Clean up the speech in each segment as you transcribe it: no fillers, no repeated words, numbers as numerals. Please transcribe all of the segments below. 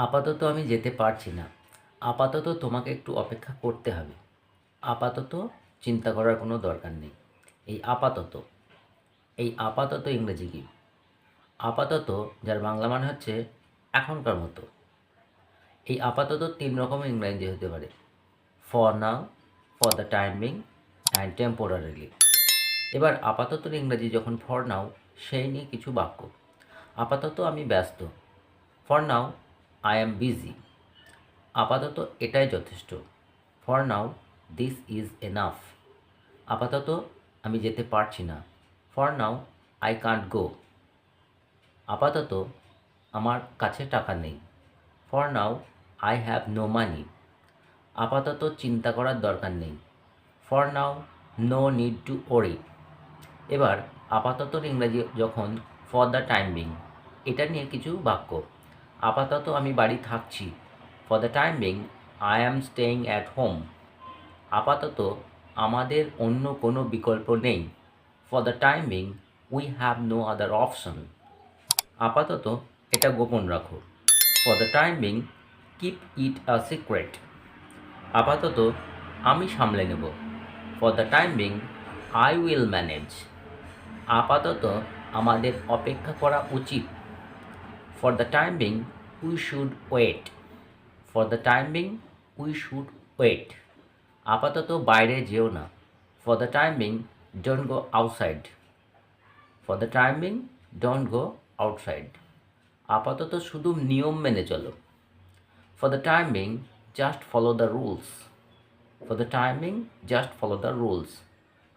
আপাতত আমি যেতে পারছি না। আপাতত তোমাকে একটু অপেক্ষা করতে হবে। আপাতত চিন্তা করার কোনো দরকার নেই। এই আপাতত ইংরেজি কী? আপাতত যার বাংলা মানে হচ্ছে এখনকার মতো। এই আপাতত ৩ রকমের ইংরেজি হতে পারে। For now, for the time being and temporarily. এবার আপাততর ইংরেজি যখন ফর নাও, সেই নিয়ে কিছু বাক্য। আপাতত আমি ব্যস্ত। For now I am busy. আপাতত এটাই যথেষ্ট। For now this is enough. আপাতত আমি যেতে পারছি না। For now I can't go. আপাতত আমার কাছে টাকা নেই। For now I have no money. আপাতত চিন্তা করার দরকার নেই। For now no need to worry. এবার আপাততর ইংরাজি যখন ফর দ্য টাইম বিং, এটা নিয়ে কিছু বাক্য। আপাতত আমি বাড়ি থাকছি। For the time being I am staying at home. আপাতত আমাদের অন্য কোনো বিকল্প নেই। For the time being we have no other option. আপাতত এটা গোপন রাখো। For the time being keep it a secret. আপাতত আমি সামলে নেব। For the time being I will manage. আপাতত আমাদের অপেক্ষা করা উচিত। For the time being we should wait. For the time being we should wait. আপাতত বাইরে যেও না। For the time being don't go outside. For the time being don't go outside. আপাতত শুধু নিয়ম মেনে চলো। For the time being just follow the rules. For the time being just follow the rules.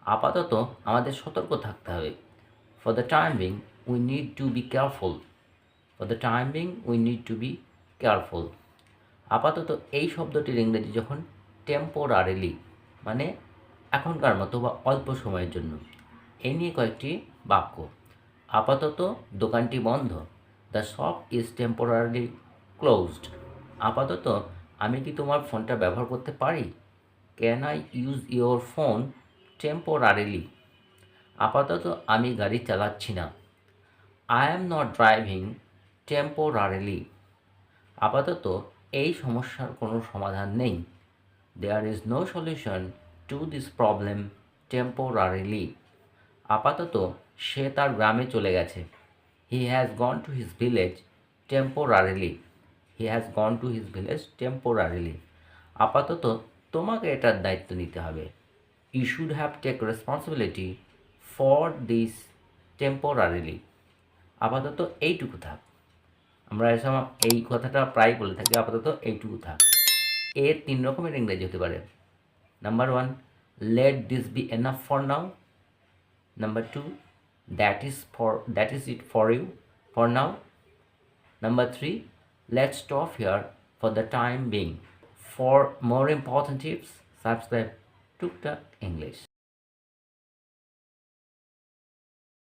আপাতত আমাদের সতর্ক থাকতে হবে। For the time being we need to be careful. For the time being we need to be careful. আপাতত এই শব্দটির ইংরেজি যখন টেম্পোরারিলি, মানে এখনকার মতো বা অল্প সময়ের জন্য। এই নিয়ে কয়েকটি বাক্য। আপাতত দোকানটি বন্ধ। The shop is temporarily closed. আপাতত আমি কি তোমার ফোনটা ব্যবহার করতে পারি? Can I use your phone temporarily? আপাতত আমি গাড়ি চালাচ্ছি না। I am not driving temporarily. আপাতত এই সমস্যার কোনো সমাধান নেই। There is no solution to this problem temporarily. আপাতত সে তার গ্রামে চলে গেছে। He has gone to his village temporarily. He has gone to his village temporarily. আপাতত তোমাকে এটার দায়িত্ব নিতে হবে। You should have take responsibility for this temporarily. আপাতত এইটুকু থাক। আমরা এসব এই কথাটা প্রায় বলে থাকি, আপাতত এইটুকু থাক। এর ৩ রকমের ইংরেজি হতে পারে। Number 1, let this be enough for now. Number 2, that is it for you for now. Number 3, let's stop here for the time being. For more important tips, subscribe Tuktak English.